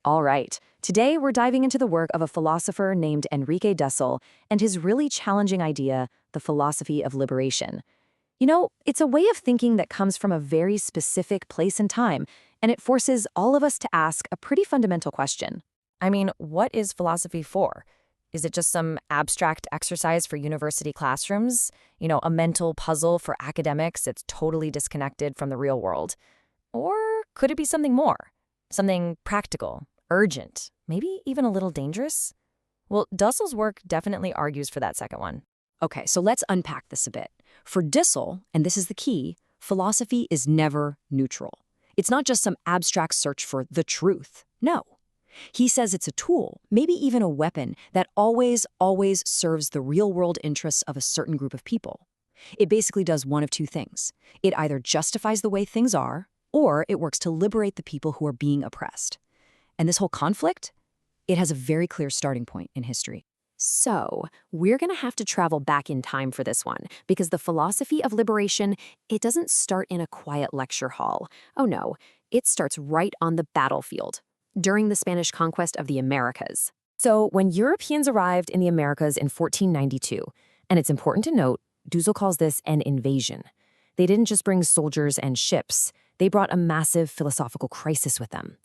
All right. Today, we're diving into the work of a philosopher named Enrique Dussel and his really challenging idea, the philosophy of liberation. You know, it's a way of thinking that comes from a very specific place and time, and it forces all of us to ask a pretty fundamental question. I mean, what is philosophy for? Is it just some abstract exercise for university classrooms? A mental puzzle for academics that's totally disconnected from the real world? Or could it be something more? Something practical, urgent, maybe even a little dangerous? Well, Dussel's work definitely argues for that second one. Okay, so let's unpack this a bit. For Dussel, and this is the key, philosophy is never neutral. It's not just some abstract search for the truth. No. He says it's a tool, maybe even a weapon, that always serves the real-world interests of a certain group of people. It basically does one of two things. It either justifies the way things are, or it works to liberate the people who are being oppressed. And this whole conflict, it has a very clear starting point in history. So, we're going to have to travel back in time for this one, because the philosophy of liberation, it doesn't start in a quiet lecture hall. Oh no, it starts right on the battlefield, during the Spanish conquest of the Americas. So, when Europeans arrived in the Americas in 1492, and it's important to note, Dussel calls this an invasion. They didn't just bring soldiers and ships, they brought a massive philosophical crisis with them.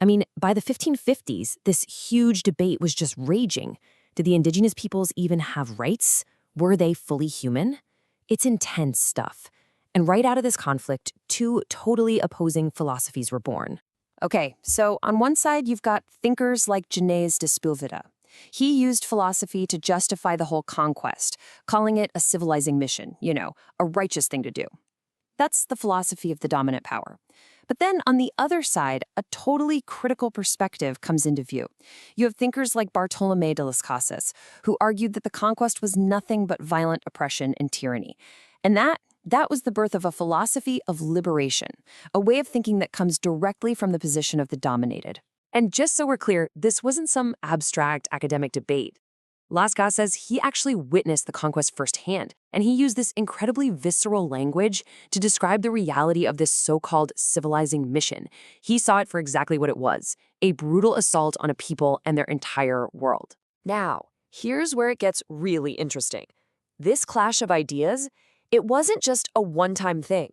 I mean, by the 1550s, this huge debate was just raging. Did the indigenous peoples even have rights? Were they fully human? It's intense stuff. And right out of this conflict, two totally opposing philosophies were born. Okay, so on one side, you've got thinkers like Genèse de Sepúlveda. He used philosophy to justify the whole conquest, calling it a civilizing mission, a righteous thing to do. That's the philosophy of the dominant power. But then on the other side, a totally critical perspective comes into view. You have thinkers like Bartolomé de las Casas, who argued that the conquest was nothing but violent oppression and tyranny. And that was the birth of a philosophy of liberation, a way of thinking that comes directly from the position of the dominated. And just so we're clear, this wasn't some abstract academic debate. Las Casas, he actually witnessed the conquest firsthand, and he used this incredibly visceral language to describe the reality of this so-called civilizing mission. He saw it for exactly what it was, a brutal assault on a people and their entire world. Now, here's where it gets really interesting. This clash of ideas, it wasn't just a one-time thing.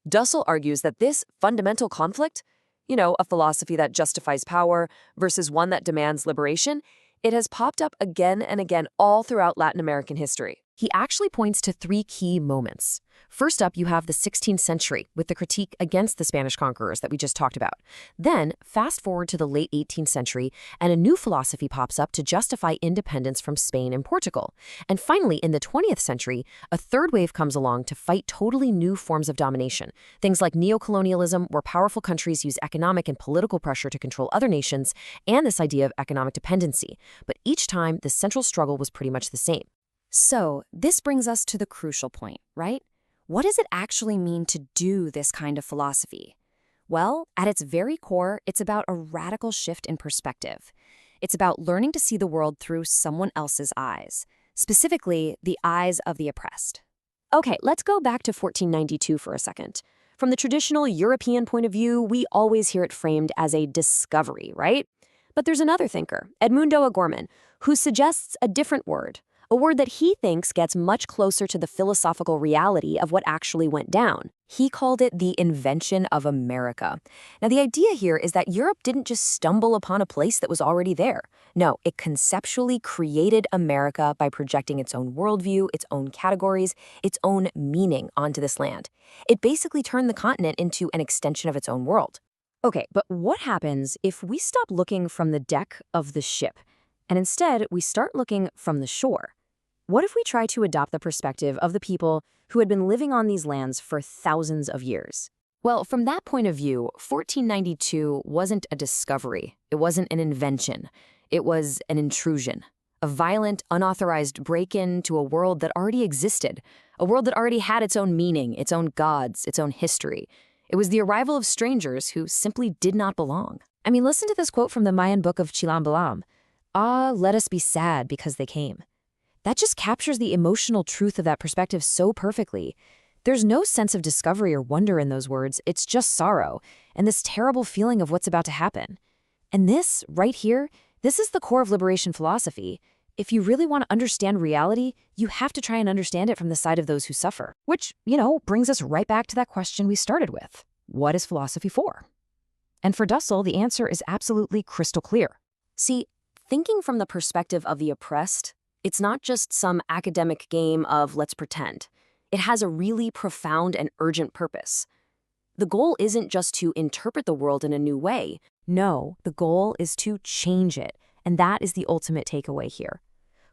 Dussel argues that this fundamental conflict, a philosophy that justifies power versus one that demands liberation, it has popped up again and again all throughout Latin American history. He actually points to three key moments. First up, you have the 16th century with the critique against the Spanish conquerors that we just talked about. Then, fast forward to the late 18th century, and a new philosophy pops up to justify independence from Spain and Portugal. And finally, in the 20th century, a third wave comes along to fight totally new forms of domination. Things like neocolonialism, where powerful countries use economic and political pressure to control other nations, and this idea of economic dependency. But each time, the central struggle was pretty much the same. So, this brings us to the crucial point, right? What does it actually mean to do this kind of philosophy? Well, at its very core, it's about a radical shift in perspective. It's about learning to see the world through someone else's eyes, specifically the eyes of the oppressed. Okay, let's go back to 1492 for a second. From the traditional European point of view, we always hear it framed as a discovery, right? But there's another thinker, Edmundo O'Gorman, who suggests a different word, a word that he thinks gets much closer to the philosophical reality of what actually went down. He called it the invention of America. Now, the idea here is that Europe didn't just stumble upon a place that was already there. No, it conceptually created America by projecting its own worldview, its own categories, its own meaning onto this land. It basically turned the continent into an extension of its own world. Okay, but what happens if we stop looking from the deck of the ship, and instead we start looking from the shore? What if we try to adopt the perspective of the people who had been living on these lands for thousands of years? Well, from that point of view, 1492 wasn't a discovery. It wasn't an invention. It was an intrusion, a violent, unauthorized break-in to a world that already existed, a world that already had its own meaning, its own gods, its own history. It was the arrival of strangers who simply did not belong. I mean, listen to this quote from the Mayan book of Chilam Balam. "Ah, let us be sad because they came." That just captures the emotional truth of that perspective so perfectly. There's no sense of discovery or wonder in those words. It's just sorrow and this terrible feeling of what's about to happen. And this, right here, this is the core of liberation philosophy. If you really want to understand reality, you have to try and understand it from the side of those who suffer. Which, brings us right back to that question we started with. What is philosophy for? And for Dussel, the answer is absolutely crystal clear. See, thinking from the perspective of the oppressed, it's not just some academic game of let's pretend. It has a really profound and urgent purpose. The goal isn't just to interpret the world in a new way. No, the goal is to change it, and that is the ultimate takeaway here.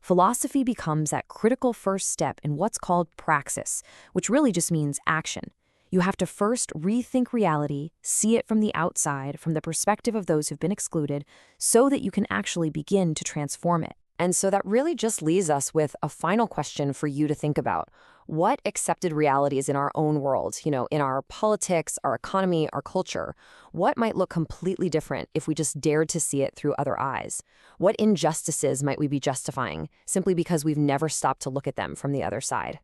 Philosophy becomes that critical first step in what's called praxis, which really just means action. You have to first rethink reality, see it from the outside, from the perspective of those who've been excluded, so that you can actually begin to transform it. And so that really just leaves us with a final question for you to think about. What accepted realities in our own world, in our politics, our economy, our culture, what might look completely different if we just dared to see it through other eyes? What injustices might we be justifying simply because we've never stopped to look at them from the other side?